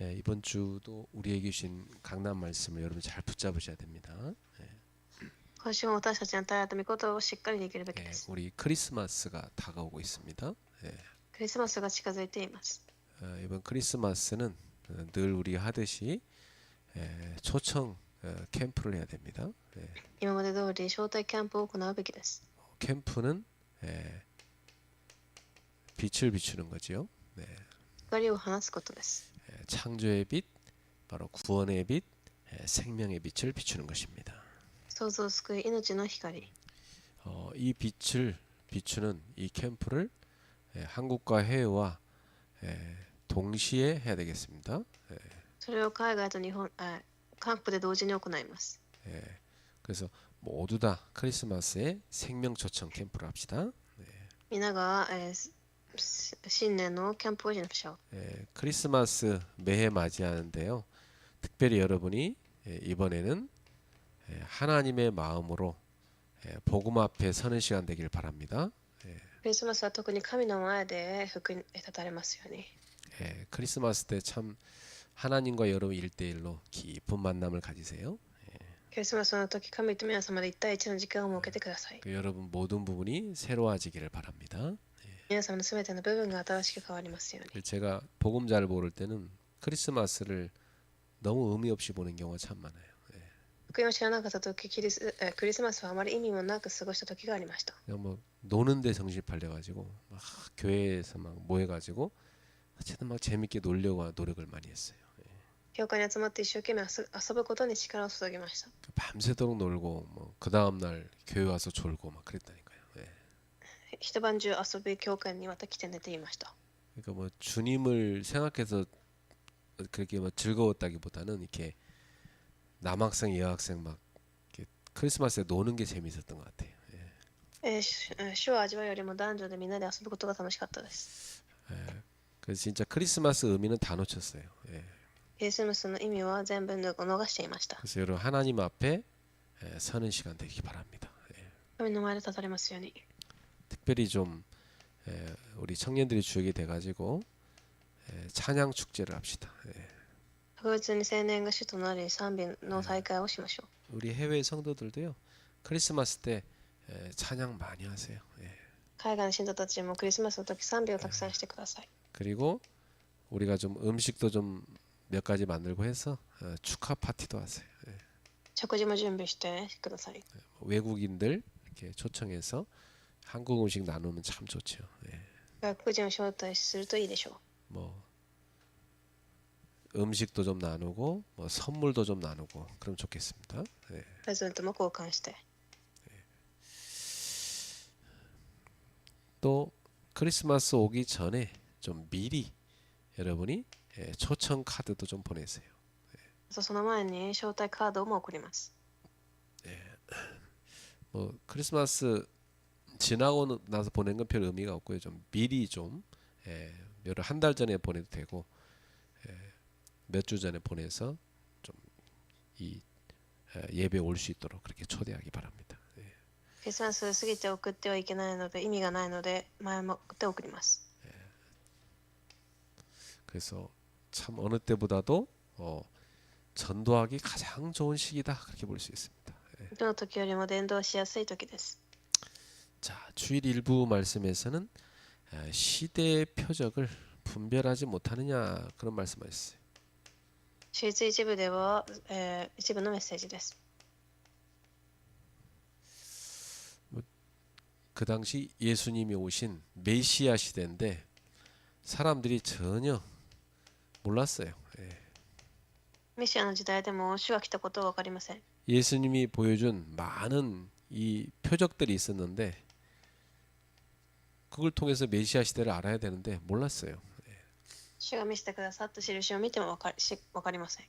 이번 주도 우리에게 주신 강단 말씀을 여러분 잘 붙잡으셔야 됩니다. 今週も私たちに与えられた御言葉をしっかりできるべきです。 우리 크리스마스가 다가오고 있습니다. クリスマスが近づいています。 이번 크리스마스는 늘 우리가 하듯이 초청 캠프를 해야 됩니다. 今まで通り招待キャンプを行うべきです。 캠프는 빛을 비추는 거지요. 光を放つことです。 창조의 빛, 바로 구원의 빛, 생명의 빛을 비추는 것입니다. 創造を救い命の光。 이 빛을 비추는 이 캠프를 한국과 해외와 동시에 해야 되겠습니다. それを海外と日本、韓国で同時に行います。 그래서 모두 다 크리스마스에 생명 초청 캠프를 합시다. 皆が、新年のキャンプをしましょう。 크리스마스 매해 맞이하는데요. 특별히 여러분이 이번에는 하나님의 마음으로 복음 앞에 서는 시간 되길 바랍니다. クリスマスは特に神の前で福に立たれますように。 크리스마스 때 참 하나님과 여러분 1대1로 깊은 만남을 가지세요. クリスマスの時、神と皆様で1対1の時間を設けてください。 여러분 모든 부분이 새로워지기를 바랍니다. 皆様のすべての部分が新しく変わりますように。 제가 복음 잘 모를 때는 크리스마스를 너무 의미 없이 보는 경우가 참 많아요. 福音を知らなかった時、クリスマスはあまり意味もなく過ごした時がありました。 그냥 뭐 노는데 정신 팔려가지고 막 교회에서 막 모여가지고 어쨌든 막 재밌게 놀려고 노력을 많이 했어요. 教会に集まって一生懸命遊ぶことに力を注ぎました。 밤새도록 놀고 뭐 그 다음 날 교회 와서 졸고 막 그랬다니까요. 一晩中遊び教会にまた来て寝ていました。 그러니까 뭐 주님을 생각해서 그렇게 뭐 즐거웠다기보다는 이렇게 남학생 여학생 막 이렇게 크리스마스에 노는 게 재밌었던 것 같아요. 主を味わうよりも男女でみんなで遊ぶことが楽しかったです。 그래서 진짜 크리스마스 의미는 다 놓쳤어요. クリスマスの意味は全部逃していました。 그래서 여러분 하나님 앞에 서는 시간 되기 바랍니다. 神の前で立たれますように。 특별히 좀 우리 청년들이 주역이 돼가지고 찬양 축제를 합시다. 特別に青年が主となり賛美の大会をしましょう。 우리 해외 성도들도요. 크리스마스 때 찬양 많이 하세요. 海外の信徒たちもクリスマスの時賛美をたくさんしてください。 그리고 우리가 좀 음식도 좀 몇 가지 만들고 해서 축하 파티도 하세요. 食事も準備してください。 외국인들 이렇게 초청해서 한국 음식 나누면 참 좋죠. 外国人を招待するといいでしょう。 뭐 음식도 좀 나누고 뭐 선물도 좀 나누고 그럼 좋겠습니다. プレゼントも交換して。 또 크리스마스 오기 전에 좀 미리 여러분이 초청 카드도 좀 보내세요. その前に招待カードも送ります。 뭐 크리스마스 지나고 나서 보낸 건 별 의미가 없고요. 좀 미리 좀 여러 한 달 전에 보내도 되고 몇 주 전에 보내서 좀 이 예배 올 수 있도록 그렇게 초대하기 바랍니다. クリスマス過ぎて送ってはいけないので意味がないので前もって送ります。 그래서 참 어느 때보다도 전도하기 가장 좋은 시기다 그렇게 볼 수 있습니다. どの時よりも伝道しやすい時です。 자, 주일 일부 말씀에서는 시대의 표적을 분별하지 못하느냐 그런 말씀하셨어요. 手術一部では、一部のメッセージです。 그 당시 예수님이 오신 메시아 시대인데 사람들이 전혀 몰랐어요. メシアの時代でも主が来たことは分かりません。 예수님이 보여준 많은 이 표적들이 있었는데 그걸 통해서 메시아 시대를 알아야 되는데 몰랐어요. 主が見せてくださった印を見ても分かりません。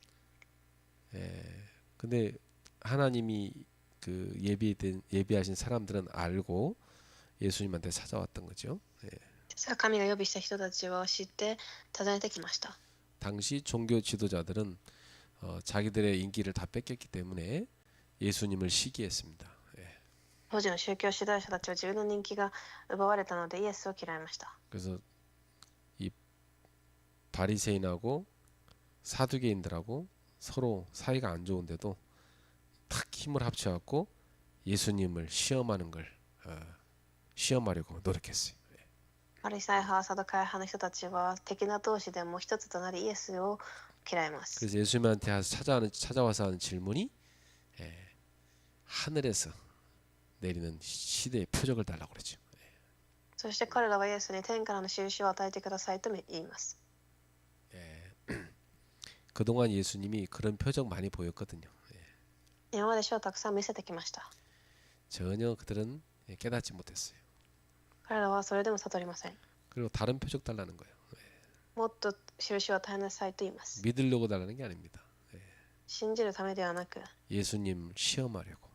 근데 하나님이 그 예비하신 사람들은 알고 예수님한테 찾아왔던 거죠. 神が予備した人たちは知って訪ねてきました。 당시 종교 지도자들은 자기들의 인기를 다 뺏겼기 때문에 예수님을 시기했습니다. 当時の宗教指導者たちは自分の人気が奪われたのでイエスを嫌いました。 그래서 이 바리새인하고 사두개인들하고 서로 사이가 안 좋은데도 탁 힘을 합쳐갖고 예수님을 시험하는 걸 시험하려고 노력했어요. パリサイ派、サドカイ派の人たちは敵な同士でも一つとなりイエスを嫌います。 그래서 예수님한테 찾아와서 하는 질문이 하늘에서 내리는 시대의 표적을 달라고 그러죠. そして彼らはイエスに天からの印を与えてくださいと言います。 그동안 예수님이 그런 표적 많이 보였거든요. 今まで書をたくさん見せてきました。 전혀 그들은 깨닫지 못했어요. 彼らはそれでも悟りません。 그리고 다른 표적 달라는 거예요. もっと印を与えなさいと言います。 믿으려고 달라는 게 아닙니다. 信じるためではなく、 예수님 시험하려고.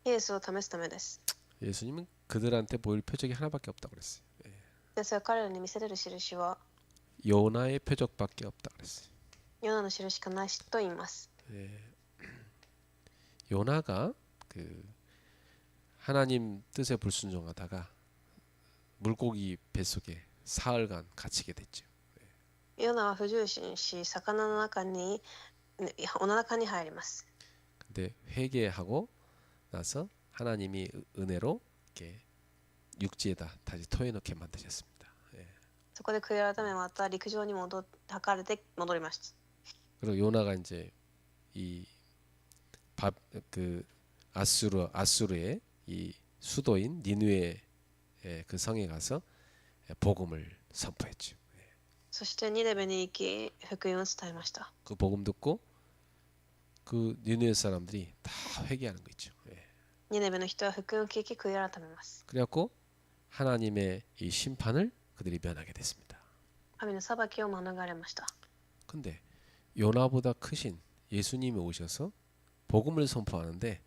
イエスを試すためです。 예수님은 그들한테 보일 표적이 하나밖에 없다고 그랬어요. ですが彼らに見せれる印は 요나의 표적밖에 없다고 그랬어요. ヨナの印しかないと言います。 요나가 그 하나님 뜻에 불순종하다가 물고기 뱃속에 사흘간 갇히게 됐죠. ヨナは不従心し、魚の中にお腹に入ります。 근데 회개하고 나서 하나님이 은혜로 이렇게 육지에다 다시 토해넣게 만드셨습니다. そこで悔い改めまた陸上に吐かれて戻りました。 그리고 요나가 이제 그 아수르의 이 수도인 니느웨 그 성에 가서 복음을 선포했죠. そしてニネベに行き福音を伝えました。 그 복음 듣고 그 니느웨 사람들이 다 회개하는 거 있죠. ニネベの人は福音を聞き悔い改めます。 그래갖고 하나님의 이 심판을 그들이 면하게 됐습니다. 神の裁きを免れました。 근데 요나보다 크신 예수님이 오셔서 복음을 선포하는데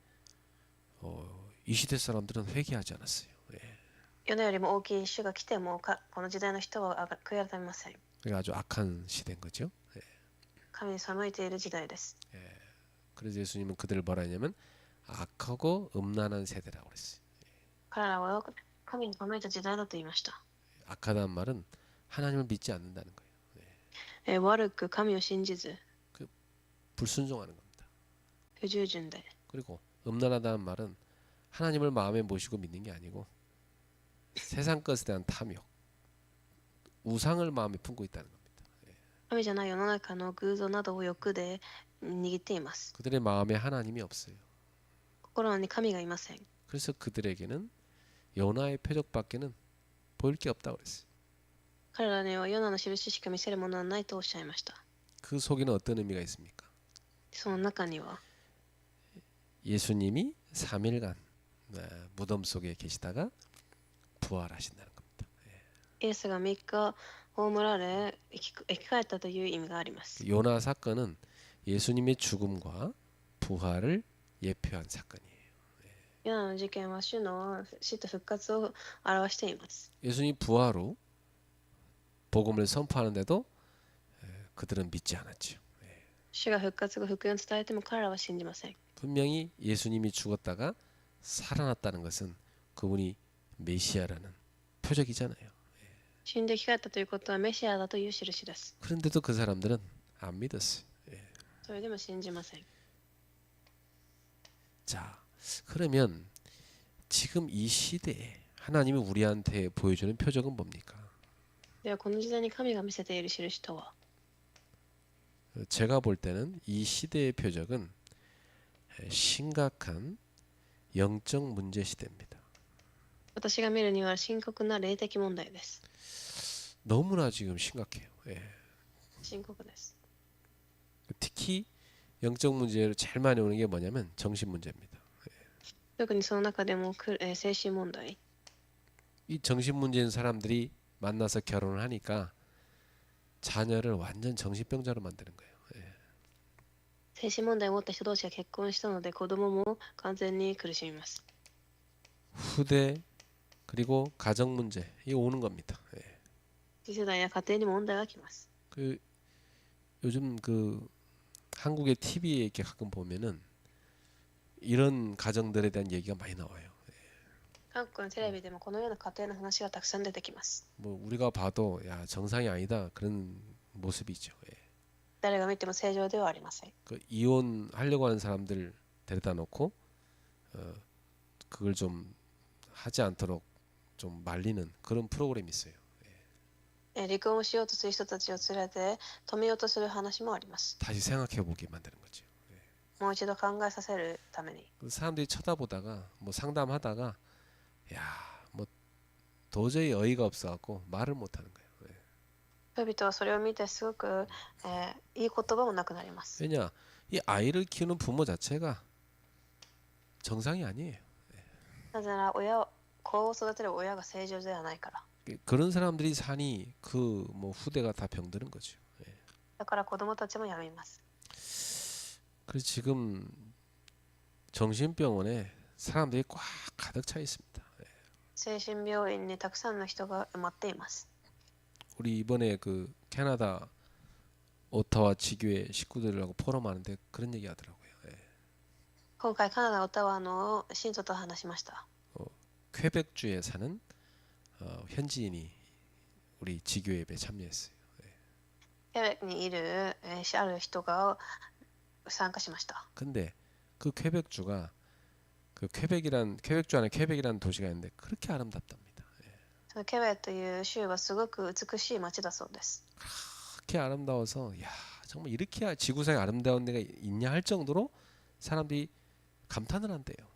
이 시대 사람들은 회개하지 않았어요. ヨナよりも大きい主が来てもこの時代の人は悔い改めません。 그러니까 아주 악한 시대인 거죠. 神に背いている時代です。 그래서 예수님은 그들을 뭐라 했냐면 악하고 음란한 세대라고 그랬어요. 彼らは神に背いた時代だと言いました。 악하다는 말은 하나님을 믿지 않는다는 거예요. 悪く神を信じず 불순종하는 겁니다. 不従順で、 그리고 음란하다는 말은 하나님을 마음에 모시고 믿는 게 아니고 세상 것에 대한 탐욕, 우상을 마음에 품고 있다는 겁니다. 神じゃない世の中の偶像などを欲で握っています。 그들의 마음에 하나님이 없어요. 心に神がいません。 그래서 그들에게는 요나의 표적밖에는 보일 게 없다고 그랬어요. 彼らにはヨナの印しか見せるものはないとおっしゃいました。 그 속에는 어떤 의미가 있습니까? その中には 예수님이 3일간 무덤 속에 계시다가 부활하신다는 겁니다. イエスが3日葬られ生き返ったという意味があります。 요나 사건은 예수님의 죽음과 부활을 예표한 사건이에요. ヨナの事件は主の死と復活を表しています。 예수님 부활 후 복음을 선포하는데도 그들은 믿지 않았죠. 主が復活後福音を伝えても彼らは信じません。 분명히 예수님이 죽었다가 살아났다는 것은 그분이 메시아라는 표적이잖아요. 死んで生き返ったということはメシアだという印です。 그런데도 그 사람들은 안 믿었어요. それでも信じません。 자, 그러면 지금 이 시대에 하나님이 우리한테 보여주는 표적은 뭡니까? ではこの時代に神が見せている印とは、 제가 볼 때는 이 시대의 표적은 심각한 영적 문제 시대입니다. 私が見るには深刻な霊的問題です。 너무나 지금 심각해요. 深刻です。 특히 영적 문제로 제일 많이 오는 게 뭐냐면 정신 문제입니다. 特にその中でも精神問題。 이 정신 문제인 사람들이 만나서 결혼을 하니까 자녀를 완전 정신병자로 만드는 거예요. 精神問題を持った人同士が結婚したので子供も完全に苦しみます。 후대 그리고 가정 문제 이 오는 겁니다. 次世代や家庭に問題が来ます。 그 요즘 그 한국의 TV에 이렇게 가끔 보면은 이런 가정들에 대한 얘기가 많이 나와요. 韓国のテレビでもこのような家庭の話がたくさん出てきます。 뭐 우리가 봐도 야 정상이 아니다 그런 모습이죠. 誰が見ても正常ではありません。 그 이혼하려고 하는 사람들 데려다 놓고 그걸 좀 하지 않도록 좀 말리는 그런 프로그램이 있어요. 離婚をしようとする人たちを連れて止めようとする話もあります。 다시 생각해 보게 만드는 거죠. もう一度考えさせるために。 사람들이 쳐다보다가 뭐 상담하다가 야, 뭐 도저히 어이가 없어갖고 말을 못하는 거예요. 人々はそれを見てすごく、いい言葉もなくなります。 왜냐, 이 아이를 키우는 부모 자체가 정상이 아니에요. なぜなら子を育てる親が正常ではないから。 그런 사람들이 사니 그 뭐 후대가 다 병드는 거죠. だから子供たちもやめます。 그래서 지금 정신병원에 사람들이 꽉 가득 차 있습니다. 精神病院にたくさんの人が埋まっています。 우리 이번에 그 캐나다 오타와 지교회 식구들하고 포럼하는데 그런 얘기 하더라고요. 今回カナダオタワの信徒と話しました。 퀘벡주에 사는 현지인이 우리 지교회 예배에 참여했어요. ケベックにいる、ある人が参加しました。 근데 그 퀘벡주가 그 퀘벡주 안에 퀘벡이라는 도시가 있는데 그렇게 아름답답니다. そのケベックという州はすごく美しい町だそうです。 그렇게 아름다워서 야 정말 이렇게 지구상에 아름다운 데가 있냐 할 정도로 사람들이 감탄을 한대요.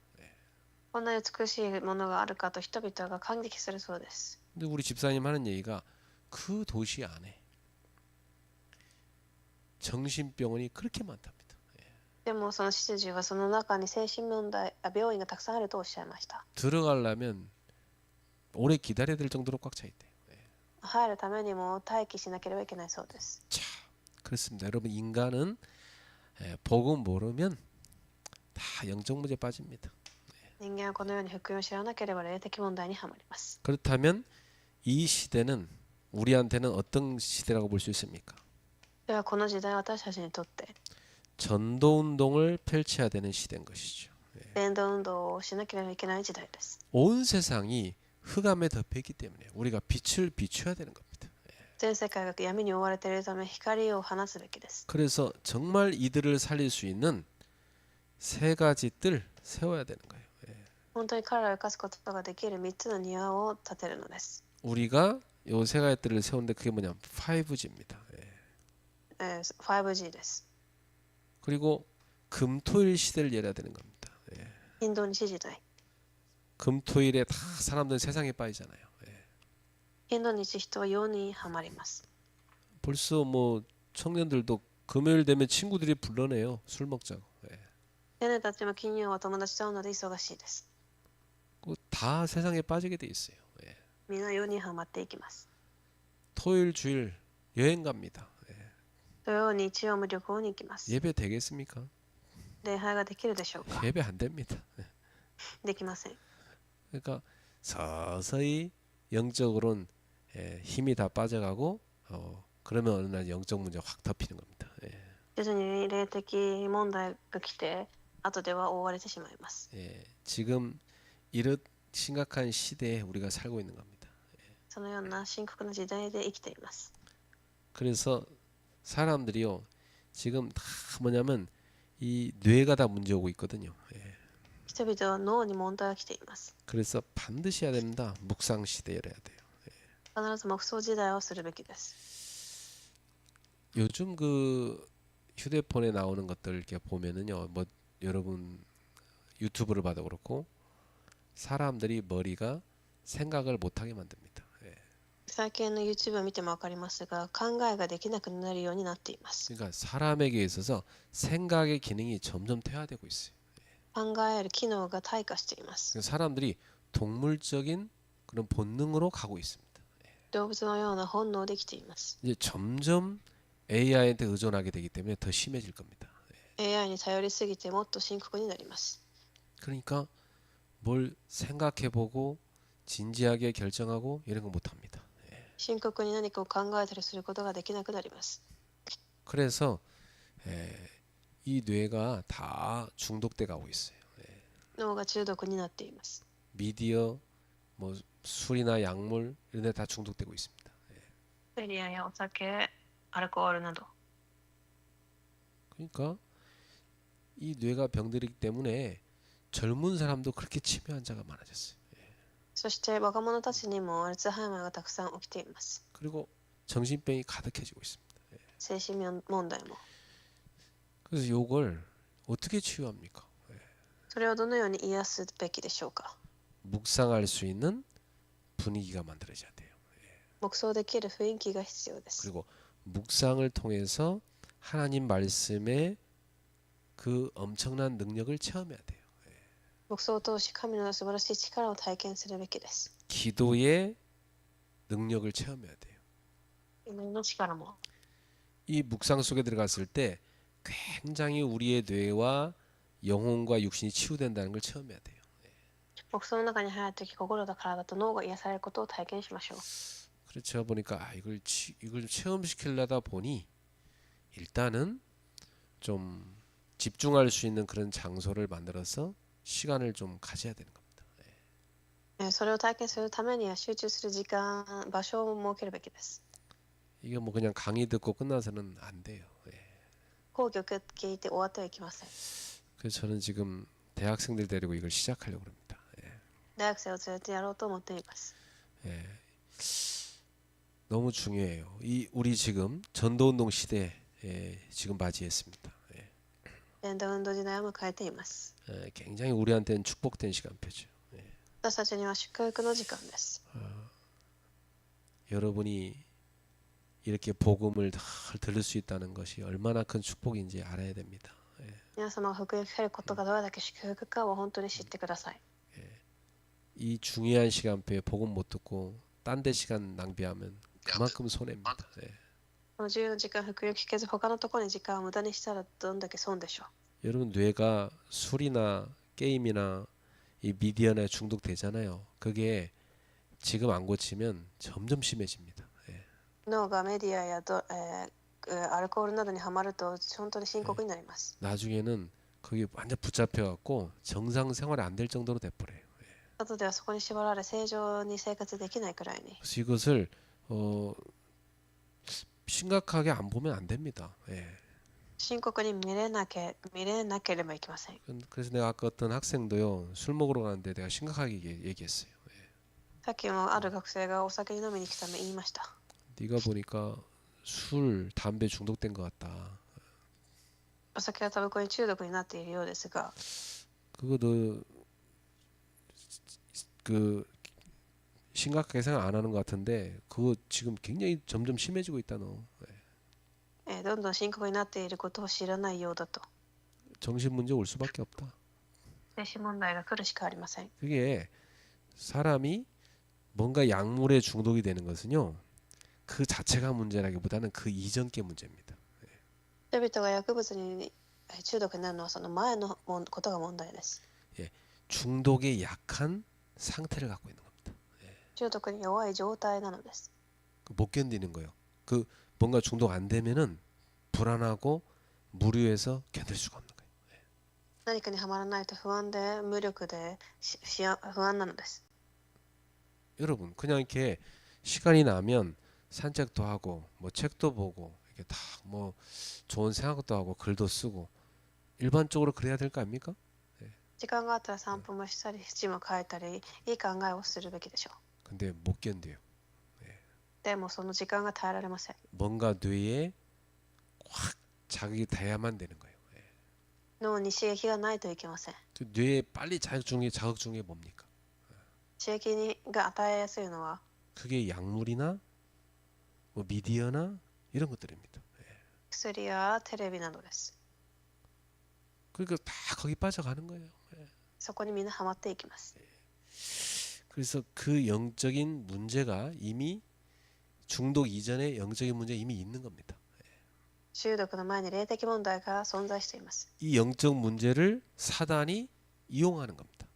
こんな美しいものがあるかと人々が感激するそうです。 근데 우리 집사님 하는 얘기가 그 도시 안에 정신병원이 그렇게 많답니다. でもその執事はその中に精神病院がたくさんあるとおっしゃいました。 들어가려면 오래 기다려야 될 정도로 꽉 차 있대요. 入るためにも待機しなければいけないそうです。 자, 그렇습니다. 여러분 인간은 복음 모르면 다 영적 문제 빠집니다. 人間はこのように福音を知らなければ霊的問題にはまります。 그렇다면 이 시대는 우리한테는 어떤 시대라고 볼 수 있습니까? ではこの時代私たちにとって 전도 운동을 펼쳐야 되는 시대인 것이죠. 伝道運動をしなければいけない時代です。 온 세상이 흑암에 덮여 있기 때문에 우리가 빛을 비춰야 되는 겁니다. 全世界が闇に覆われているため光を放つべきです。 그래서 정말 이들을 살릴 수 있는 세 가지 뜰 세워야 되는 거예요. 本当に彼らを生かすことができる3つの庭を建てるのです。 우리가 요 세 가지 뜰을 세우는데 그게 뭐냐면 5G입니다. 5G です。 그리고 금토일 시대를 열어야 되는 겁니다. 金土日時代。 금토일에 다 사람들은 세상에 빠지잖아요. 金土日人は世にはまります。 벌써 뭐 청년들도 금요일 되면 친구들이 불러내요. 술 먹자고. 青年たちも金曜は友達と会うので忙しいです。 다 세상에 빠지게 돼 있어요. みんな世にはまっていきます。 토요일 주일 여행 갑니다. 土曜日曜も旅行に行きます。 예배 되겠습니까? 礼拝ができるでしょうか。 예배 안 됩니다. できません。 그러니까 서서히 영적으로는 힘이 다 빠져가고 그러면 어느 날 영적 문제 확 덮이는 겁니다. 徐々に霊的問題が来て後では覆われてしまいます。 지금 이런 심각한 시대에 우리가 살고 있는 겁니다. そのような深刻な時代で生きています。 그래서 사람들이요 지금 다 뭐냐면 이 뇌가 다 문제 오고 있거든요. 人々は脳に問題が来ています。 그래서 반드시 해야 됩니다. 묵상 시대여야 돼요. 必ず黙想時代をするべきです。 요즘 그 휴대폰에 나오는 것들 이렇게 보면은요, 뭐 여러분 유튜브를 봐도 그렇고 사람들이 머리가 생각을 못하게 만듭니다. 最近の YouTube を見ても分かりますが、考えができなくなるようになっています。 그러니까 사람에게 있어서 생각의 기능이 점점 퇴화되고 있어요. 考える機能が退化しています。 그러니까 사람들이 동물적인 그런 본능으로 가고 있습니다. 動物のような本能で生きています。 이제 점점 AI한테 의존하게 되기 때문에 더 심해질 겁니다. AI に頼りすぎてもっと深刻になります。 그러니까 뭘 생각해보고 진지하게 결정하고 이런 거 못합니다. 深刻に何かを考えたりすることができなくなります。 그래서 이 뇌가 다 중독돼 가고 있어요. 脳が中毒になっています。 미디어, 뭐 술이나 약물 이런 데 다 중독되고 있습니다. メディアやお酒、アルコールなど。 그러니까 이 뇌가 병들기 때문에 젊은 사람도 그렇게 치매 환자가 많아졌어요. そして若者たちにもアルツハイマーがたくさん起きています。 그리고 정신병이 가득해지고 있습니다. 精神問題も。 그래서 이걸 어떻게 치유합니까? それをどのように癒すべきでしょうか。 묵상할 수 있는 분위기가 만들어져야 돼요. 黙想できる雰囲気が必要です。 그리고 묵상을 통해서 하나님 말씀의 그 엄청난 능력을 체험해야 돼요. 黙想を通し神の素晴らしい力を体験するべきです。 기도의 능력을 체험해야 돼요. 祈りの力も。 이 묵상 속에 들어갔을 때 굉장히 우리의 뇌와 영혼과 육신이 치유된다는 걸 체험해야 돼요. 黙想の中に入るとき、心と体と脳が癒されることを体験しましょう。 그렇죠. 보니까 이걸 좀 체험시키려다 보니 일단은 좀 집중할 수 있는 그런 장소를 만들어서 시간을 좀 가져야 되는 겁니다. それを体験するためには集中する時間、場所を設けるべきです。 이게 뭐 그냥 강의 듣고 끝나서는 안 돼요. 講義を聞いて終わってはいけません。 그래서 저는 지금 대학생들 데리고 이걸 시작하려고 합니다. 大学生を連れてやろうと思っています。 너무 중요해요. 우리 지금 전도운동 시대에 지금 맞이했습니다. 伝道運動時代を迎えています。 굉장히 우리한테는 축복된 시간표죠. 私たちには祝福の時間です。 여러분이 이렇게 복음을 다 들을 수 있다는 것이 얼마나 큰 축복인지 알아야 됩니다. 皆様が福音を聞けることがどれだけ祝福かを本当に知ってください。 이 중요한 시간표에 복음 못 듣고 딴 데 시간 낭비하면 그만큼 손해입니다. この重要な時間、福音を聞けず他のところに時間を無駄にしたらどんだけ損でしょう。 여러분 뇌가 술이나 게임이나 이 미디어나 중독되잖아요. 그게 지금 안 고치면 점점 심해집니다. 脳がメディアやアルコールなどにはまると本当に深刻になります。 나중에는 그게 완전 붙잡혀갖고 정상 생활이 안 될 정도로 돼버려요. 後ではそこに縛られ正常に生活できないくらいに。 그래서 이것을 심각하게 안 보면 안 됩니다. 深刻に見れなければいけません。 그래서 내가 아까 어떤 학생도요 술 먹으러 가는데 내가 심각하게 얘기했어요. さっきもある学生がお酒に飲みに来たため言いました。 네가 보니까 술, 담배 중독된 것 같다. お酒やタバコに中毒になっているようですが、 그거 너 그 심각하게 생각 안 하는 것 같은데 그거 지금 굉장히 점점 심해지고 있다 너. どんどん深刻になっていることを知らないようだと。 정신 문제 올 수밖에 없다. 精神問題が来るしかありません。 그게 사람이 뭔가 약물에 중독이 되는 것은요 그 자체가 문제라기보다는 그 이전 게 문제입니다. 人々が薬物に中毒になるのはその前のことが問題です。 중독에 약한 상태를 갖고 있는 겁니다. 中毒に弱い状態なのです。 못 견디는 거예요. 그 뭔가 중독 안 되면은 불안하고 무료해서 견딜 수가 없는 거예요. 何かにはまらないと不安で無力で不安なのです。 여러분 그냥 이렇게 시간이 나면 산책도 하고 뭐 책도 보고 이렇게 다 뭐 좋은 생각도 하고 글도 쓰고 일반적으로 그래야 될 거 아닙니까? 時間があったら散歩もしたり、字も書いたり、いい考えをするべきでしょう。 근데 못 견뎌요. でもその時間が耐えられません。 뭔가 뇌에 확 자극이 돼야만 되는 거예요. 脳に刺激がないといけません。 뇌에 빨리 자극 중에 뭡니까? 刺激が与えやすいのは 그게 약물이나 뭐 미디어나 이런 것들입니다. 薬やテレビなどです。 그러니까 다 거기 빠져가는 거예요. そこにみんなハマっていきます。 그래서 그 영적인 문제가 이미 중독 이전에 영적인 문제 이미 있는 겁니다. 中毒の前に霊的問題が存在しています。 이 영적 문제를 사단이 이용하는 겁니다.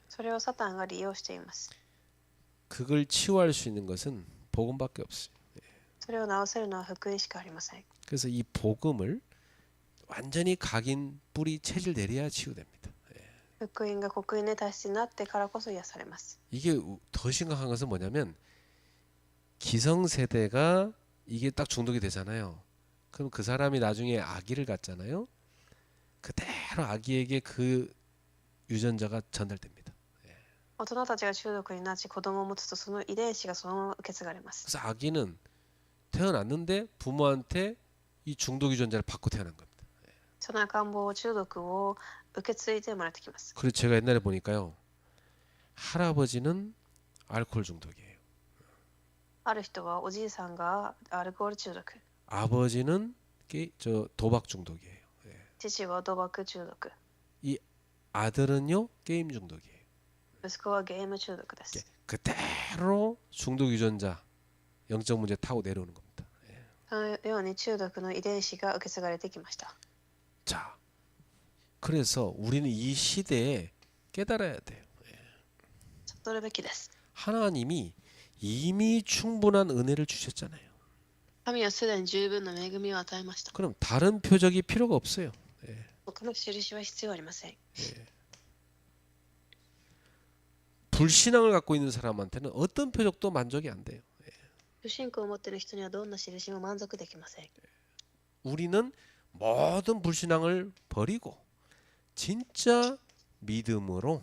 それをサタンが利用しています。 그걸 치유할 수 있는 것은 복음밖에 없어요. それを治せるのは福音しかありません。 그래서 이 복음을 완전히 각인 뿌리 체질 내려야 치유됩니다. 福音が刻印で達しになってからこそ癒されます。 이게 더 심각한 것은 뭐냐면 기성세대가 이게 딱 중독이 되잖아요. 그럼 그 사람이 나중에 아기를 갖잖아요. 그대로 아기에게 그 유전자가 전달됩니다. 大人たちが中毒になち子供を持つとその遺伝子がそのまま受け継がれます。 그래서 아기는 태어났는데 부모한테 이 중독 유전자를 받고 태어난 겁니다. その赤ん坊中毒を受け継いで生まれてきます。 그리고 제가 옛날에 보니까요. 할아버지는 알코올 중독이에요. ある人はおじいさんがアルコール中毒、 아버지는 도박 중독이에요. 父は賭博中毒、 이 아들은요 게임 중독이에요. 息子はゲーム中毒です。 그대로 중독 유전자 영적 문제 타고 내려오는 겁니다. そのように中毒の遺伝子が受け継がれてきました。 자, 그래서 우리는 이 시대에 깨달아야 돼요. 悟るべきです。 하나님이 이미 충분한 은혜를 주셨잖아요. 神はすでに十分な恵みを与えました。 그럼 다른 표적이 필요가 없어요. 他の印は必要ありません。 불신앙을 갖고 있는 사람한테는 어떤 표적도 만족이 안 돼요. 不信仰を持っている人にはどんな印も満足できません。 우리는 모든 불신앙을 버리고 진짜 믿음으로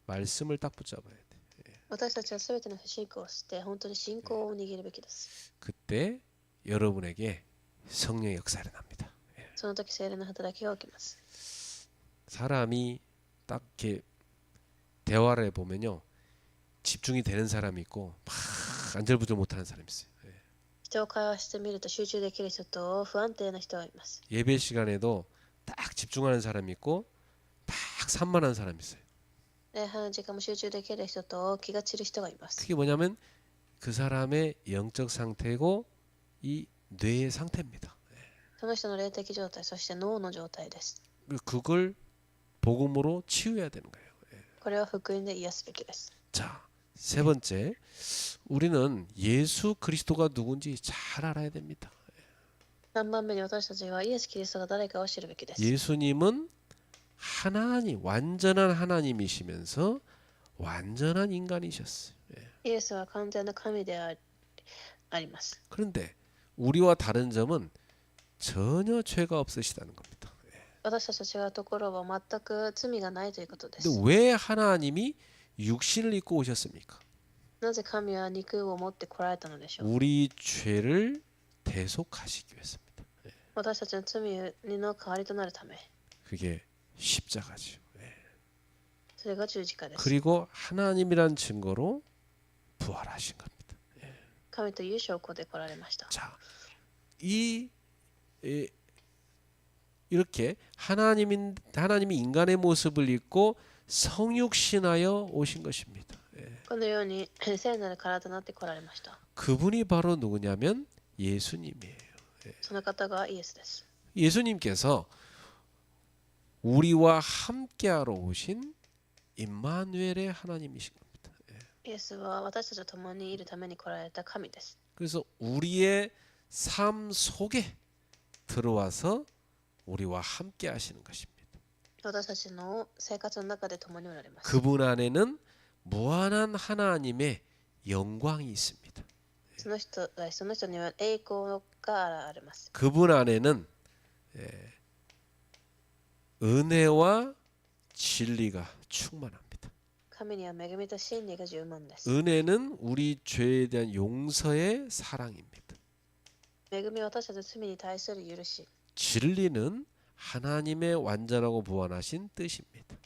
말씀을 딱 붙잡아야 돼. 私たちはすべての不信仰を捨て本当に信仰を握るべきです。 그때 여러분에게 성령의 역사가 일어납니다. その時聖霊の働きが起きます。 사람이 딱 이렇게 대화를 해보면요 집중이 되는 사람이 있고 막 안절부절 못하는 사람이 있어요. 人を会話してみると集中できる人と不安定な人がいます。 예배 시간에도 딱 집중하는 사람이 있고 딱 산만한 사람이 있어요. 礼拝の時間も集中できる人と気が散る人がいます。 그게 뭐냐면 그 사람의 영적 상태고 이 뇌의 상태입니다. その人の霊的状態、そして脳の状態です。 그걸 복음으로 치유해야 되는 거예요. これは福音で癒すべきです。 자, 세 번째, 우리는 예수 그리스도가 누군지 잘 알아야 됩니다. 3番目に私たちはイエス・キリストが誰かを知るべきです。 예수님은 하나님, 완전한 하나님이시면서 완전한 인간이셨어요. イエスは完全な神であります。 그런데 우리와 다른 점은 전혀 죄가 없으시다는 겁니다. 私たちと違うところは全く罪がないということです。 근데 왜 하나님이 육신을 입고 오셨습니까? なぜ神は肉を持って来られたのでしょう。 우리 죄를 대속하시기 위해서입니다. 私たちの罪の代わりとなるため。 그게 십자가죠. それが十字架です。 그리고 하나님이란 증거로 부활하신 겁니다. 神という証拠で来られました。 자, 이렇게 하나님이 인간의 모습을 입고 성육신하여 오신 것입니다. このように聖なる体となって来られました。 그분이 바로 누구냐면 예수님이에요. その方がイエスです。 예수님께서 우리와 함께하러 오신 임마누엘의 하나님이신 겁니다. イエスは私たちと共にいるために来られた神です。 그래서 우리의 삶 속에 들어와서 우리와 함께 하시는 것입니다. 私たちの生活の中で共におられます。 그분 안에는 무한한 하나님의 영광이 있습니다. その人には栄光が現れます。 그분 안에는 은혜와 진리가 충만합니다. 神には恵みと真理が充満です。 은혜는 우리 죄에 대한 용서의 사랑입니다. 恵みは私たちの罪に対する許し。 진리는 하나님의 완전하고 무한하신 뜻입니다.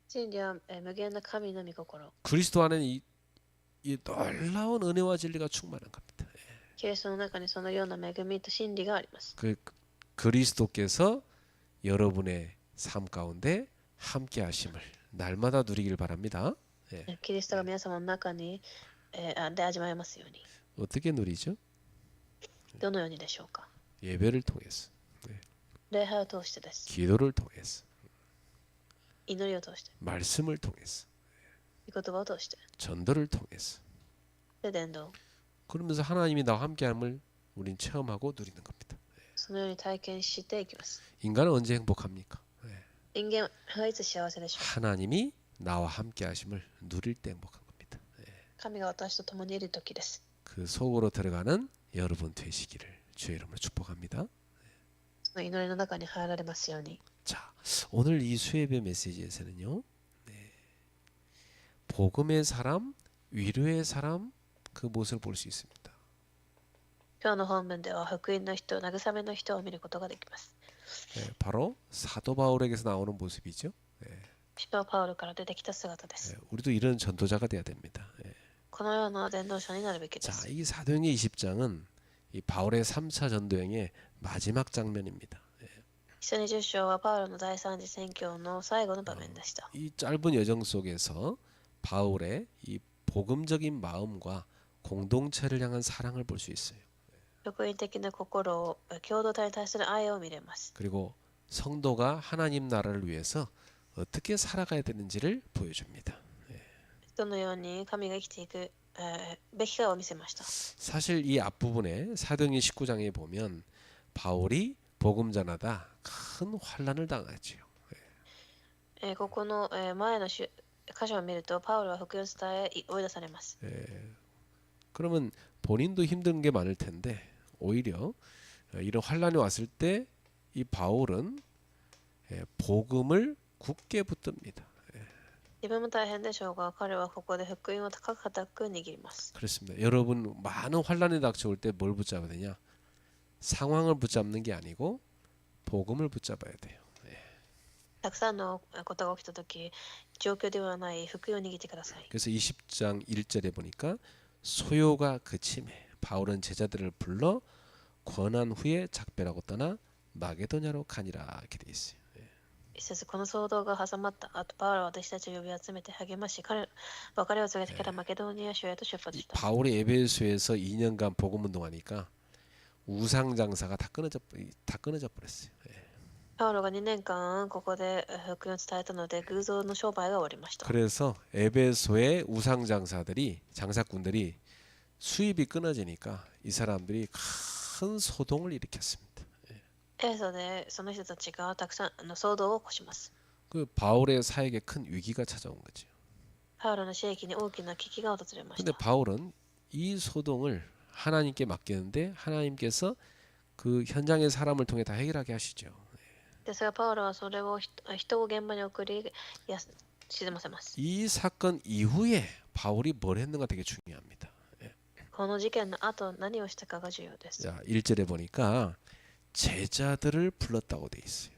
真理は無限な神の御心。 그리스도 안에는 이 놀라운 은혜와 진리가 충만한 겁니다. キリストの中にそのような恵みと真理があります。 그리스도께서 여러분의 삶 가운데 함께 하심을 날마다 누리길 바랍니다. キリストが皆様の中にで味わえますように。 어떻게 누리죠? どのようにでしょうか。 예배를 통해서, 礼拝を通してです。 기도를 통해서, 祈りを通して。 말씀을 통해서, 御言葉を通して。 전도를 통해서. で、伝道。 그러면서 하나님이 나와 함께함을 우린 체험하고 누리는 겁니다. そのように体験していきます。 인간은 언제 행복합니까? 人間はいつ幸せでしょう。 하나님이 나와 함께하심을 누릴 때 행복한 겁니다. 神が私と共にいる時です。 그 속으로 들어가는 여러분 되시기를 주의 이름으로 축복합니다. その祈りの中に入られますように。 자, 오늘 이 수예배 메시지에서는요, 복음의 사람, 위로의 사람 그 모습을 볼 수 있습니다. 今日の本文では福音の人、慰めの人を見ることができます。 바로 사도 바울에게서 나오는 모습이죠. 使徒パウルから出てきた姿です。 우리도 이런 전도자가 돼야 됩니다. このような伝道者になるべきで 자, す。 이 사도행전 20장은 이 바울의 3차 전도행의 마지막 장면입니다. 120章はパウロの第三次宣教の最後の場面でした。 이 짧은 여정 속에서 바울의 이 복음적인 마음과 공동체를 향한 사랑을 볼 수 있어요. 福音的な心を、共同体に対する愛を見れます。 그리고 성도가 하나님 나라를 위해서 어떻게 살아가야 되는지를 보여줍니다. どのように神が生きていく、べきかを見せました。 사실 이 앞부분에 사도행전 19장에 보면 바울이 복음 전하다 큰 환난을 당하지요. ここの、前の箇所を見ると、パウロは福音を伝え追い出されます。 그러면 본인도 힘든 게 많을 텐데 오히려 이런 환난이 왔을 때 이 바울은 복음을 굳게 붙듭니다. 自分も大変でしょうが、彼はここで福音を高く固く握ります。 그렇습니다. 여러분 많은 환난이 닥쳐올 때 뭘 붙잡아야 되냐? 상황을 붙잡는 게 아니고 복음을 붙잡아야 돼요. たくさんのことが起きたとき、状況ではない福音を握ってください。 그래서 20장 1절에 보니까 소요가 그침에 바울은 제자들을 불러 권한 후에 작별하고 떠나 마게도냐로 가니라 이렇게 돼 있어요. 一節、この騒動が挟まった後、パウロは私たちを呼び集めて励まし、別れを告げてからマケドニア州へと出発した。 바울이 에베소에서 2년간 복음 운동하니까 우상 장사가 다 끊어져 버렸어요. パウロが2年間ここで福音を伝えたので、偶像の商売が終わりました。 그래서 에베소의 우상 장사꾼들이 수입이 끊어지니까 이 사람들이 큰 소동을 일으켰습니다. エフェソでその人たちがたくさんの騒動を起こします。 그 바울의 사역에 큰 위기가 찾아온 거죠. パウロの使役に大きな危機が訪れまし 근데 た。 바울은 이 소동을 하나님께 맡기는데 하나님께서 그 현장의 사람을 통해 다 해결하게 하시죠. ですが、パウロはそれを人を現場に送り、沈ませます。 이 사건 이후에 바울이 뭘 했는가 되게 중요합니다. この事件の後、何をしたかが重要です。 자, 1절에 보니까 제자들을 불렀다고 돼 있어요.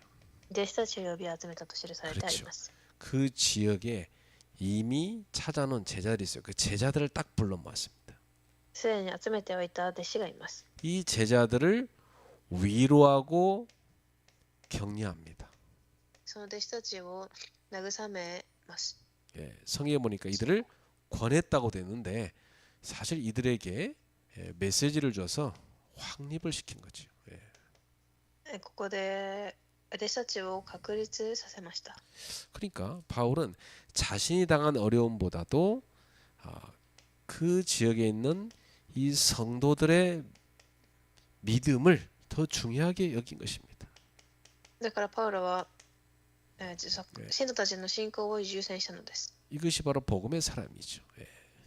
弟子たちを呼び集めたと記されてあります。 그 지역에 이미 찾아놓은 제자들이 있어요. 그 제자들을 딱 불러 모았습니다. すでに集めておいた弟子がいます。 이 제자들을 위로하고 격려합니다. その弟子たちを慰めます。 성경에 보니까 이들을 권했다고 되는데 사실 이들에게 메시지를 줘서 확립을 시킨 거죠. ここで弟子たちを確立させました。 그러니까 바울은 자신이 당한 어려움보다도 그 지역에 있는 이 성도들의 믿음을 더 중요하게 여긴 것입니다. だからパウロは、信徒たちの信仰を優先したのです。 이것이 바로 복음의 사람이죠.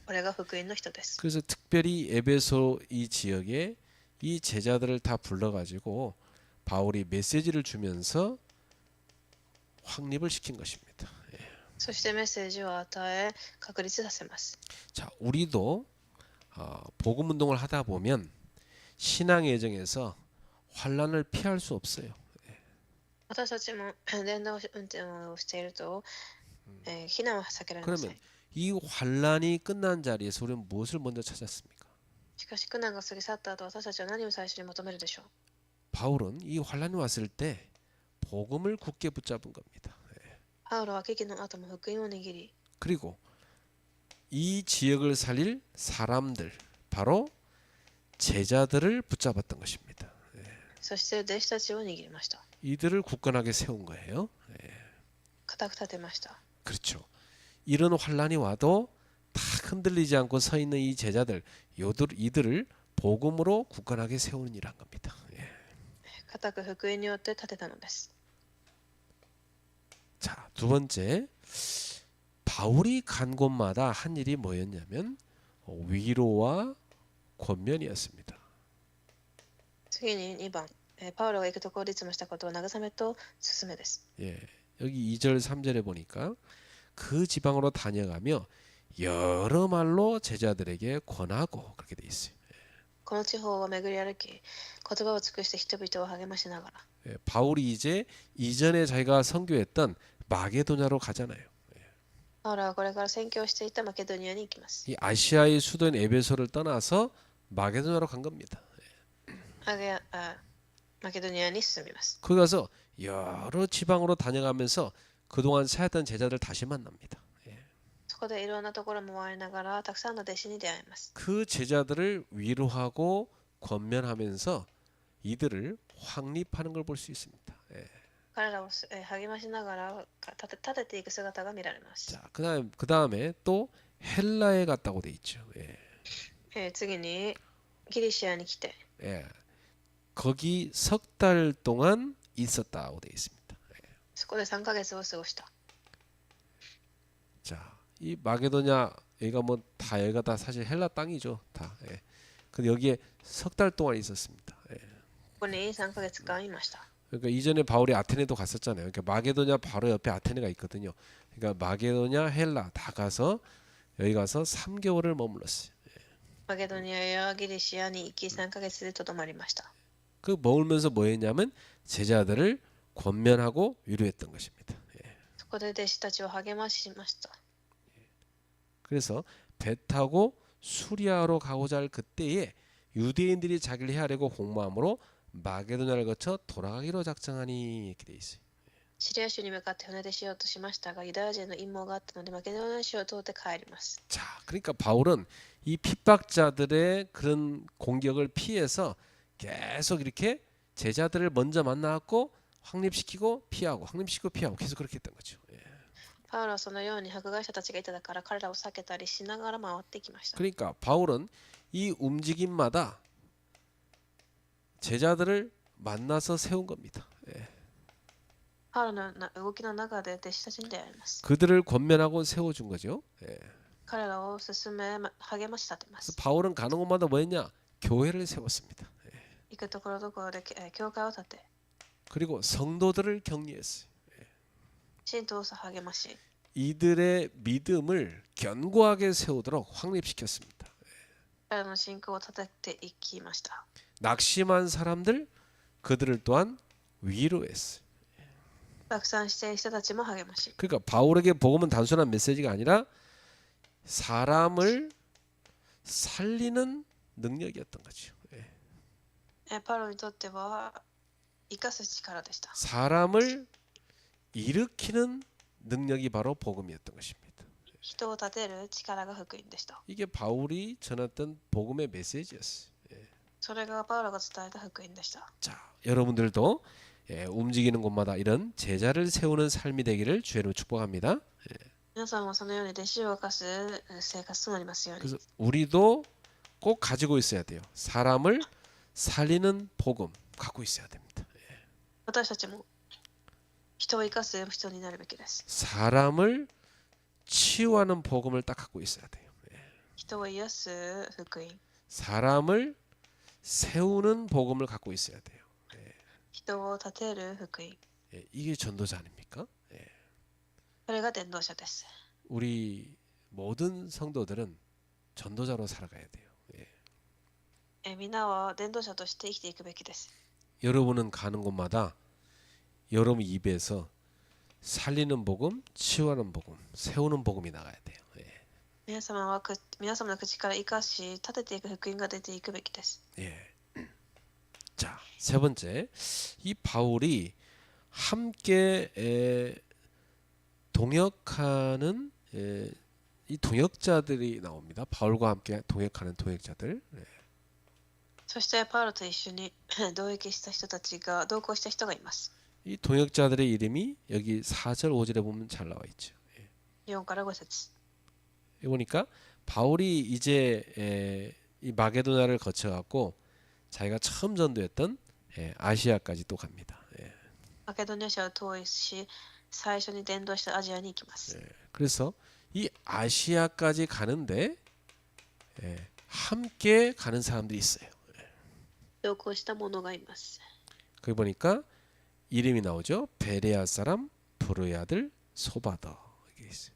これが福音の人です。 그래서 특별히 에베소 이 지역에 이 제자들을 다 불러가지고 바울이 메시지를 주면서 확립을 시킨 것입니다. そしてメッセージを与え、確立させます。 자, 우리도 복음 운동을 하다 보면 신앙의 여정에서 환란을 피할 수 없어요. 私たちも伝道運転をしていると、避難は避けられませ 그러면 ん。 이 환란이 끝난 자리에서 우리는 무엇을 먼저 찾았습니까? しかし苦難が過ぎ去った後、私たちは何を最初に求めるでしょう。 바울은 이 환란이 왔을 때 복음을 굳게 붙잡은 겁니다. パウロは危機の後も福音を握り、 그리고 이 지역을 살릴 사람들, 바로 제자들을 붙잡았던 것입니다. そして弟子たちを握りました。 이들을 굳건하게 세운 거예요. 固く立てました。 그렇죠. 이런 환란이 와도 탁 흔들리지 않고 서 있는 이 제자들, 이들을 복음으로 굳건하게 세우는 일한 겁니다. 固く福音によって立てたのです。 자, 두 번째, 바울이 간 곳마다 한 일이 뭐였냐면 위로와 권면이었습니다. 次次に2番、パウロが行くところでいつもしたことを慰めと勧めです。 예, 여기 2절 3절에 보니까 그 지방으로 다녀가며 여러 말로 제자들에게 권하고 그렇게 돼 있어요. この地方を巡り歩き、言葉を尽くして人々を励ましながら、 예, 바울이 이제 이전에 자기가 선교했던 마게도냐로 가잖아요. パウロはこれから宣教していたマケドニアに行きます。 이 아시아의 수도인 에베소를 떠나서 마게도냐로 간 겁니다. マケドニアに進みます。 거기 가서 여러 지방으로 다녀가면서 그동안 사였던 제자들 다시 만납니다. そこでいろんなところも回りながらたくさんの弟子に出会います。 그 제자들을 위로하고 권면하면서 이들을 확립하는 걸 볼 수 있습니다. 彼らを励ましながら立てていく姿が見られます。 자, 그다음에 또 헬라에 갔다고 돼 있죠. 次にギリシアに来て、 예. 거기 석 달 동안 있었다고 돼 있습니다. そこで3ヶ月を過ごした。 자, 이 마게도냐 여기가 뭐 다 여기가 다 사실 헬라 땅이죠. 다. 근데 여기에 석 달 동안 있었습니다. ここに3ヶ月間いました。 그러니까 이전에 바울이 아테네도 갔었잖아요. 그러니까 마게도냐 바로 옆에 아테네가 있거든요. 그러니까 마게도냐, 헬라 다 가서 여기 가서 3개월을 머물렀어요. マケドニアやギリシアに行き3ヶ月でとどまりました。 그 머물면서 뭐 했냐면 제자들을 권면하고 위로했던 것입니다. そこで弟子たちを励ましました。 그래서 배 타고 수리아로 가고자 할 그때에 유대인들이 자기를 해하려고 공모함으로 마게도냐를 거쳐 돌아가기로 작정하니 이렇게 돼 있어요. シリア州に向かって船出しようとしましたが、ユダヤ人の陰謀があったのでマケドニア州を通って帰ります。 자, 그러니까 바울은 이 핍박자들의 그런 공격을 피해서 계속 이렇게 제자들을 먼저 만나고 확립시키고 피하고 확립시키고 피하고 계속 그렇게 했던 거죠. パウロはそのように迫害者たちがいたから彼らを避けたりしながら回っていきました。 그러니까 바울은 이 움직임마다 제자들을 만나서 세운 겁니다. パウロの動きの中で弟子たちに出会います。 그들을 권면하고 세워준 거죠. 彼らを進め励まし立てま 그래서 す。 바울은 가는 곳마다 뭐했냐? 교회를 세웠습니다. 行くところどころで教会を建て、 그리고 성도들을 격려했어요. 信徒を励まし、 이들의 믿음을 견고하게 세우도록 확립시켰습니다. 彼らの信仰を立てていきました。 낙심한 사람들 그들을 또한 위로했어요. 落胆している人たちも励まし、 그러니까 바울에게 복음은 단순한 메시지가 아니라 사람을 살리는 능력이었던 거죠. パウロにとっては生かす力でした。 사람을 일으키는 능력이 바로 복음이었던 것입니다. 人を立てる力が福音でした。 이게 바울이 전했던 복음의 메시지였어요. それがパウロが伝えた福音でした。 자, 여러분들도 움직이는 곳마다 이런 제자를 세우는 삶이 되기를 주의 이름으로 축복합니다. 皆さんもそのように弟子を動かす生活となりますように。 그래서 우리도 꼭 가지고 있어야 돼요. 사람을 살리는 복음 갖고 있어야 됩니다. 私たちも人を生かす人になるべきです。 사람을 치유하는 복음을 딱 갖고 있어야 돼요. 人を癒す福音、 사람을 세우는 복음을 갖고 있어야 돼요. 人を立てる福音、 이게 전도자 아닙니까? それが伝道者です。 우리 모든 성도들은 전도자로 살아가야 돼요. みんなは伝道者として生きていくべきです。 여러분은 가는 곳마다 여러분 입에서 살리는 복음, 치유하는 복음, 세우는 복음이 나가야 돼요. 皆様の口から生かし立てていく福音が出ていくべきです。 자, 세 번째, 이 바울이 함께 동역하는 이 동역자들이 나옵니다. 바울과 함께 동역하는 동역자들. そしてパウロと一緒に同行した人たちが同行した人がいます。 이 동역자들의 이름이 여기 4절 5절에 보면 잘 나와 있죠. 4から5節。 여기 보니까 바울이 이제 이 마게도냐를 거쳐 갖고 자기가 처음 전도했던 아시아까지 또 갑니다. マケドニア社を統一し、最初に伝道したアジアに行きます。 그래서 이 아시아까지 가는데 함께 가는 사람들이 있어요. 同行した者がいます。 거기 보니까 이름이 나오죠. 베레아 사람 부르의 아들 소바더. 이게 있어요.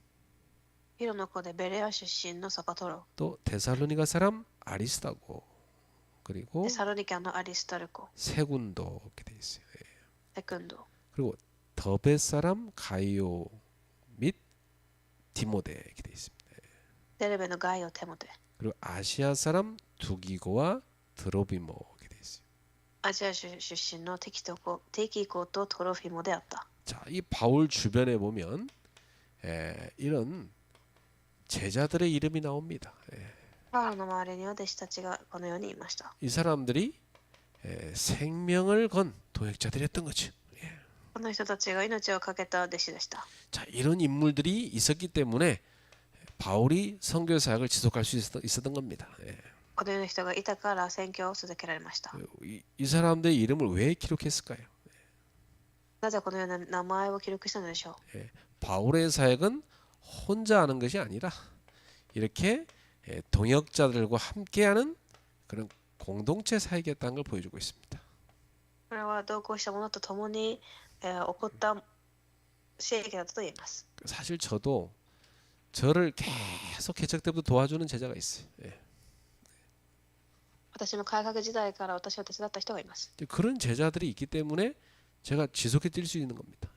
ヒロの子でベレア出身のソパトロ、 또 데살로니가 사람 아리스타고 テ 그리고 サロニカのアリスタルコ、 세군도 이렇게 돼 있어요. 예. セクンド、 그리고 더베 사람 가이오 및 디모데 이렇게 돼 있습니다. デルベのガイオ、テモテ、 그리고 아시아 사람 두기고와 드로비모 이렇게 돼 있어요. アジア出身のテキコとトロフィモであった。 자, 이 바울 주변에 보면 이런 제자들의 이름이 나옵니다. パウロの周りには弟子たちがこのようにいました。 이 사람들이 생명을 건 도역자들이었던 거죠. この人たちが命を懸けた弟子でした。 자, 이런 인물들이 있었기 때문에 바울이 선교 사역을 지속할 수 있었던 겁니다. このような人がいたから宣教を続けられました。 이 사람들의 이름을 왜 기록했을까요? なぜこのような名前を記録したのでしょう。 바울의 사역은 혼자 하는 것이 아니라 이렇게 동역자들과 함께하는 그런 공동체 사역이었다는 걸 보여주고 있습니다. これは同行した者と共に、起こった刺激だったと言えます。 사실 저도 저를 계속 개척 때부터 도와주는 제자가 있어요. 私も改革時代から私を手伝った人がいます。 그런 제자들이 있기 때문에 제가 지속해 뛸 수 있는 겁니다.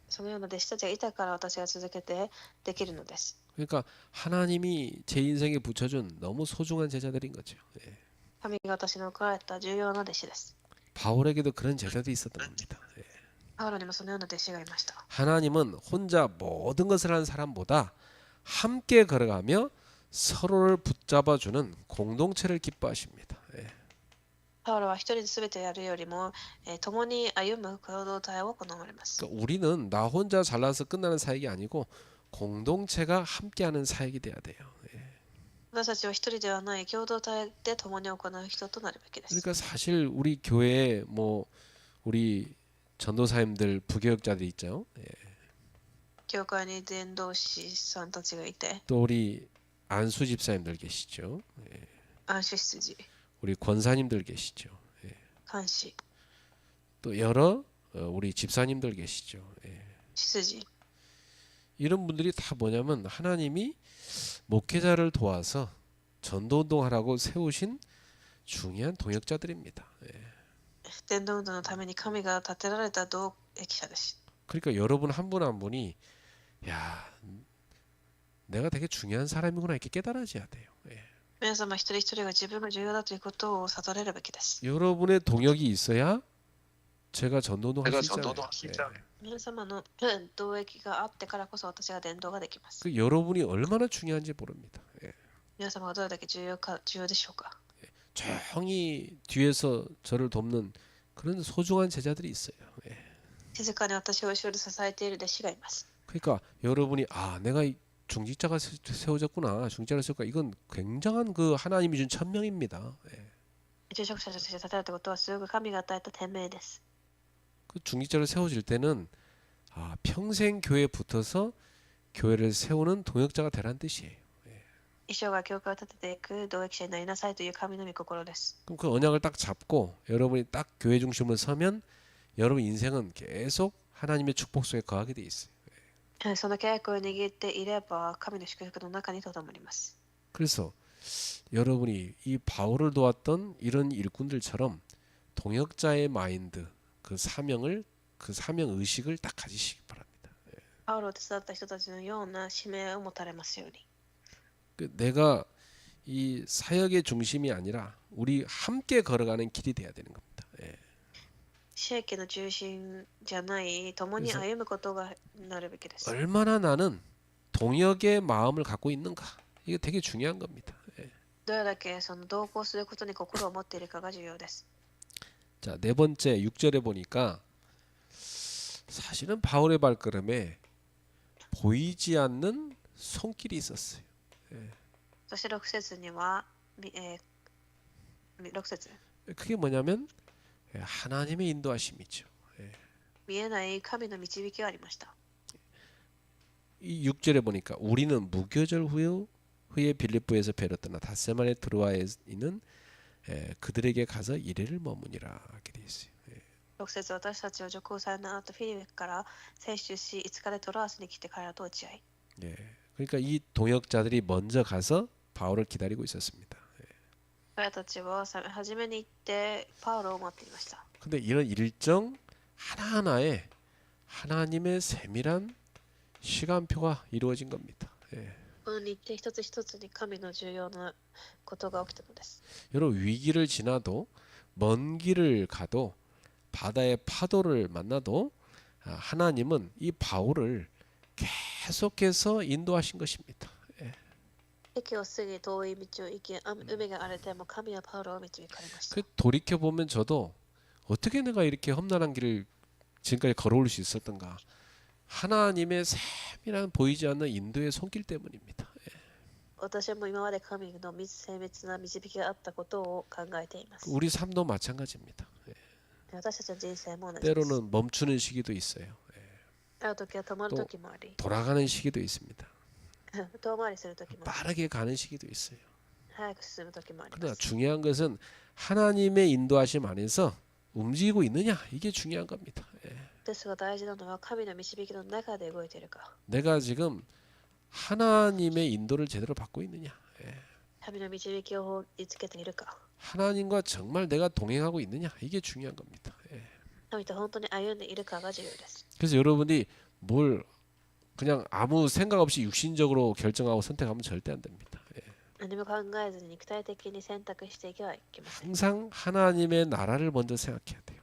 そのような弟子たちがいたから私が続けてできるのです。 그러니까 하나님이 제 인생에 붙여준 너무 소중한 제자들인 거죠. 神が私に送られた重要な弟子です。 바울에게도 그런 제자들이 있었던 겁니다. パウロにもそのような弟子がいました。 하나님은 혼자 모든 것을 하는 사람보다 함께 걸어가며 서로를 붙잡아주는 공동체를 기뻐하십니다. パウロは一人で全てやるよりも、共に歩む共同体を好まれます。 그러니까 우리는 나 혼자 잘나서 끝나는 사역이 아니고 공동체가 함께하는 사역이 돼야 돼요. 私たちは一人ではない共同体で共に行う人となるべきです。 그러니까 사실 우리 교회에 우리 전도사님들 부교역자들 있죠. 教会に伝道師さんたちがいて、 또 우리 안수 집사님들 계시죠. 安守執事、 우리 권사님들 계시죠. 監視、 또 여러 우리 집사님들 계시죠. 執事、 이런 분들이 다 뭐냐면 하나님이 목회자를 도와서 전도운동하라고 세우신 중요한 동역자들입니다. 伝道運動のために神が立てられた同益者です。 그러니까 여러분 한 분 한 분이 야, 내가 되게 중요한 사람이구나 이렇게 깨달아져야 돼요. 皆様一人一人が自分が重要だということを悟れるべきです。 여러분의 동역이 있어야 제가 전도운동 할 수 있잖아요. 皆様の同益があってからこそ私が伝道ができます。 그 여러분이 얼마나 중요한지 모릅니다. 皆様がどれだけ重要でしょうか。 조용히 뒤에서 저를 돕는 그런 소중한 제자들이 있어요. 静かに私を後ろで支えている弟子がいます。 그러니까 여러분이 내가 중직자가 세워졌구나, 중직자를 세울까, 이건 굉장한 그 하나님이 준 천명입니다. 住職者として立てるということはすごく神が与えた天命です。 그 중직자를 세워질 때는 평생 교회에 붙어서 교회를 세우는 동역자가 되라는 뜻이에요. 一生が教会を立てていく同益者になりなさいという神の御心です。 그럼 그 언약을 딱 잡고 여러분이 딱 교회 중심으로 서면 여러분 인생은 계속 하나님의 축복 속에 거하게 돼 있어요. その契約を握っていれば神の祝福の中にとどまります。 그래서 여러분이 이 바울을 도왔던 이런 일꾼들처럼 동역자의 마인드, 그 사명 의식을 딱 가지시기 바랍니다. パウロを手伝った人たちのような使命を持たれますように。 내가 이 사역의 중심이 아니라 우리 함께 걸어가는 길이 돼야 되는 겁니다. 刺激の中心じゃない共に歩むことがなるべきです。 얼마나 나는 동역의 마음을 갖고 있는가, 이게 되게 중요한 겁니다. どれだけその同行することに心を持っているかが重要です。 자, 네 번째 6절에 보니까 사실은 바울의 발걸음에 보이지 않는 손길이 있었어요. そして6節には、6節 그게 뭐냐면 하나님의 인도하심이죠. 見えない神の導きがありました。 이 6절에 보니까 우리는 무교절 후에 빌립보에서 베렸더나 다세마네 드로아에 있는 그들에게 가서 이래를 머무니라 이렇게 돼 있어요. 直接私たちを受講された後フィリピンから採取し5日でトラースに来て彼らと落ち合い 예. 그러니까 이 동역자들이 먼저 가서 바울을 기다리고 있었습니다. 彼たちは初めに行ってパウロを待っていました 근데 이런 일정 하나하나에 하나님의 세밀한 시간표가 이루어진 겁니다. 예. この日程一つ一つに神の重要なことが起きたのです 여러 위기를 지나도 먼 길을 가도 바다의 파도를 만나도 하나님은 이 바울을 계속해서 인도하신 것입니다. 駅を過ぎ遠い道を行き海が荒れても神はパウロを導かれました 그 돌이켜 보면 저도 어떻게 내가 이렇게 험난한 길을 지금까지 걸어올 수 있었던가? 하나님의 세밀한 보이지 않는 인도의 손길 때문입니다. 私も今まで神の精密な導きがあったことを考えています 우리 삶도 마찬가지입니다. 私たちの人生も同じです 때로는 멈추는 시기도 있어요. ある時は止まる時もあり 돌아가는 시기도 있습니다. 遠回りする時もあり 빠르게 가는 시기도 있어요. 早く進む時もありま 그러나 す 중요한 것은 하나님의 인도하심 안에서 움직이고 있느냐 이게 중요한 겁니다. ですが大事なのは神の導きの中で動いているか 내가 지금 하나님의 인도를 제대로 받고 있느냐. 神の導きを見つけているか 하나님과 정말 내가 동행하고 있느냐 이게 중요한 겁니다. 神と本当に歩んでいるかが重要です 그래서 여러분이 뭘 그냥 아무 생각 없이 육신적으로 결정하고 선택하면 절대 안 됩니다. 何も考えずに肉体的に選択していけはいけません 항상 하나님의 나라를 먼저 생각해야 돼요.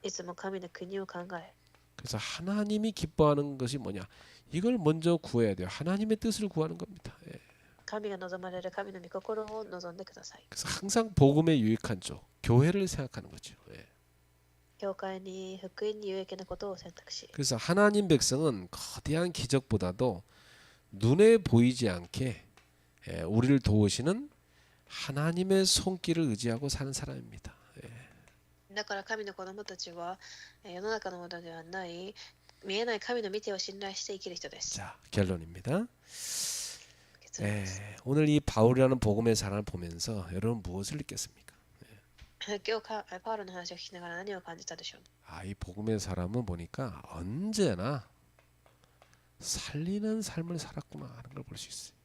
いつも神の国を考え 그래서 하나님이 기뻐하는 것이 뭐냐? 이걸 먼저 구해야 돼요. 하나님의 뜻을 구하는 겁니다. 神が望まれる神の御心を望んでください 그래서 항상 복음에 유익한 쪽, 교회를 생각하는 거죠. 教会に福音に有益なことを選択し 그래서 하나님 백성은 거대한 기적보다도 눈에 보이지 않게 우리를 도우시는 하나님의 손길을 의지하고 사는 사람입니다. だから神の子供たちは世の中のものではない見えない神の見てを信頼して生きる人です 자, 결론입니다. 結論です 오늘 이 바울이라는 복음의 사람을 보면서 여러분 무엇을 느꼈습니까? 今日パウロの話を聞きながら何を感じたでしょう 이 복음의 사람은 보니까 언제나 살리는 삶을 살았구나 하는 걸 볼 수 있어요.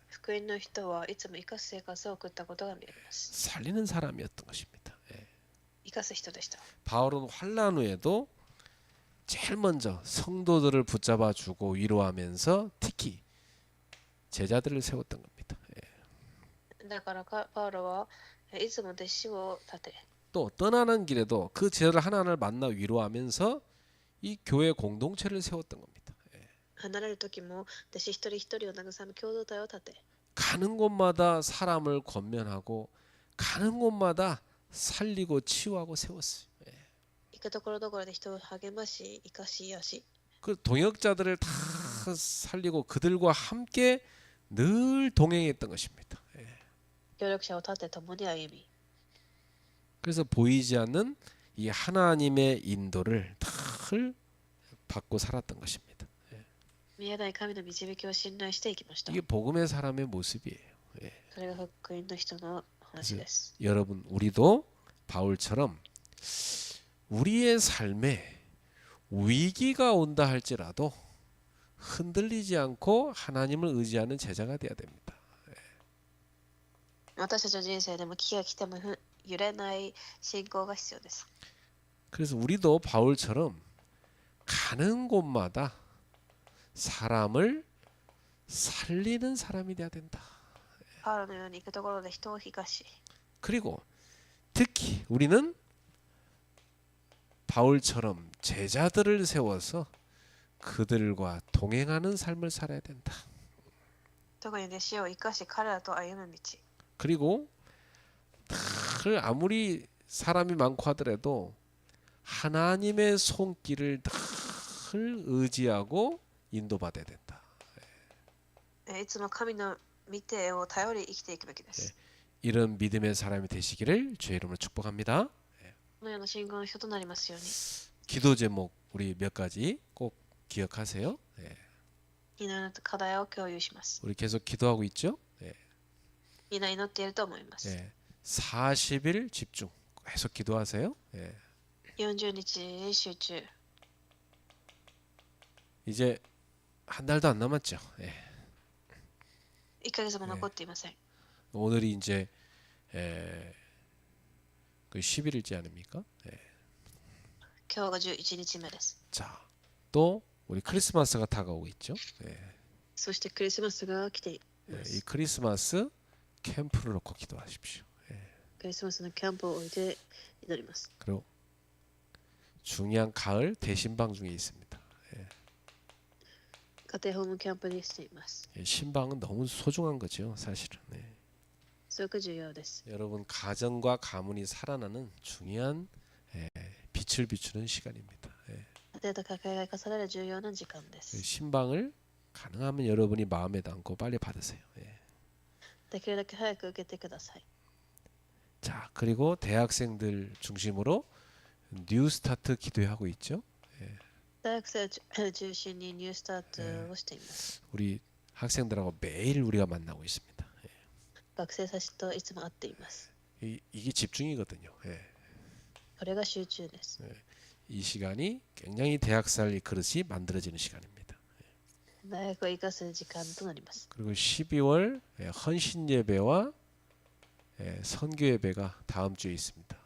福音の人はいつも生かす生活を送ったことが見えます 살리는 사람이었던 것입니다. 生かす人でした 바울은 환난 후에도 제일 먼저 성도들을 붙잡아 주고 위로하면서 특히 제자들을 세웠던 겁니다. だからパウロはいつも弟子を立て 또 떠나는 길에도 그 제자들 하나하나를 만나 위로하면서 이 교회 공동체를 세웠던 겁니다. 離れる時も弟子一人一人を慰め共同体を立て 가는 곳마다 사람을 권면하고 가는 곳마다 살리고 치유하고 세웠어요. 行くところどころで人を励まし生かし癒し 그 동역자들을 다 살리고 그들과 함께 늘 동행했던 것입니다. 協力者を立て共に歩み 그래서 보이지 않는 이 하나님의 인도를 늘 받고 살았던 것입니다. 見えない神の導きを信頼していきました 이게 복음의 사람의 모습이에요. それが福音の人の話です 여러분 우리도 바울처럼 우리의 삶에 위기가 온다 할지라도 흔들리지 않고 하나님을 의지하는 제자가 되어야 됩니다. 私たちの人生でも危機が来ても揺れない信仰が必要です 그래서 우리도 바울처럼 가는 곳마다 사람을 살리는 사람이 되어야 된다. パウロのように行くところで人を生かし 그리고 특히 우리는 바울처럼 제자들을 세워서 그들과 동행하는 삶을 살아야 된다. 特に弟子を生かし彼らと歩む道 그리고 늘 아무리 사람이 많고 하더라도 하나님의 손길을 늘 의지하고 인도받아야 된다. いつも神の見てを頼り生きていくべきです 이런 믿음의 사람이 되시기를 주의 이름으로 축복합니다. このような信仰の人となりますように 기도 제목 우리 몇 가지 꼭 기억하세요. 祈る課題を共有します 우리 계속 기도하고 있죠. みんな祈っていると思います 예, 40일 집중. 계속 기도하세요. 예. 40日集中。 이제 한 달도 안 남았죠. 예. 1ヶ月も残っていません。 오늘이 이제 그 10일이지 않습니까? 예. 今日が11日目です。 자, 또 우리 크리스마스가 다가오고 있죠. 예. そしてクリスマスが来ていま 이 す。 크리스마스 캠프를 놓고 기도하십시오. 예. クリスマスのキャンプを置いて祈ります。 그리고 중요한 가을 대신방 중에 있습니다. 家庭ホームキャンプにしています。 예, 신방은 너무 소중한 거죠, 사실은. 네. すごく重要です。 여러분 가정과 가문이 살아나는 중요한 빛을 비추는 시간입니다. 예. 家庭と家計が生かされる重要な時間で 그 す。 신방을 가능하면 여러분이 마음에 담고 빨리 받으세요. 예. できるだけ早く受けてください。 자, 그리고 대학생들 중심으로 뉴스타트 기도하고 있죠. 大学生を中心にニュースタートをしています。 우리 학생들하고 매일 우리가 만나고 있습니다. 学生たちといつも会っています。 이게 집중이거든요. 예. これが集中です。 이 시간이 굉장히 대학살 그릇이 만들어지는 시간입니다. 大学を生かす時間となります。 그리고 12월 헌신 예배와 선교 예배가 다음 주에 있습니다.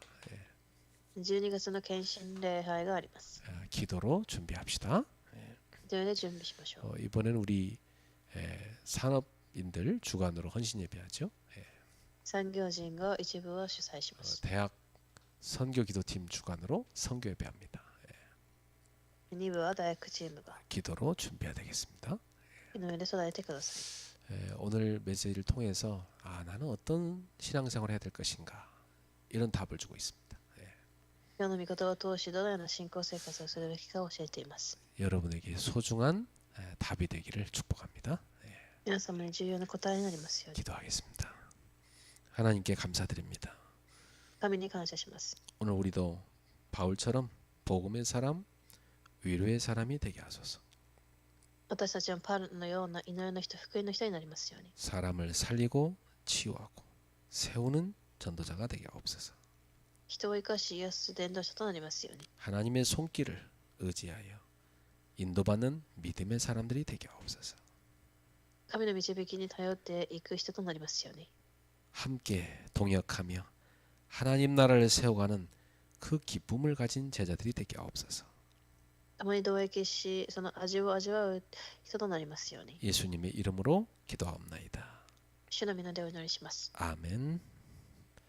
12月の献身礼拝があります。 기도로 준비합시다. それで準備しましょう。 이번에는 우리 산업인들 주관으로 헌신 예배하죠. 産業人が一部を主催します。 대학 선교 기도팀 주관으로 선교 예배합니다. 2部は大学チームが 기도로 준비해야 되겠습니다. 祈りで備えてください。 오늘 메시지를 통해서 나는 어떤 신앙생활을 해야 될 것인가 이런 답을 주고 있습니다. 今日の御言葉を通しどのような信仰生活をするべきかを教えています。 여러분에게 소중한 답이 되기를 축복합니다. 皆様に重要な答えになりますように。 기도하겠습니다. 하나님께 감사드립니다. 神に感謝します。 오늘 우리도 바울처럼 복음의 사람, 위로의 사람이 되게 하소서. 私たちはパウロのような祈りの人、福音の人になりますように。 사람을 살리고 치유하고 세우는 전도자가 되게 하옵소서. 人を生かし癒す伝道者となりますように。 하나님의 손길을 의지하여 인도받는 믿음의 사람들이 되게 하옵소서. 神の導きに頼っていく人となりますように。 함께 동역하며 하나님 나라를 세워가는 그 기쁨을 가진 제자들이 되게 하옵소서. 共に同益し、その味を味わう人となりますように。 예수님의 이름으로 기도하옵나이다. 主の皆でお祈りします。 아멘.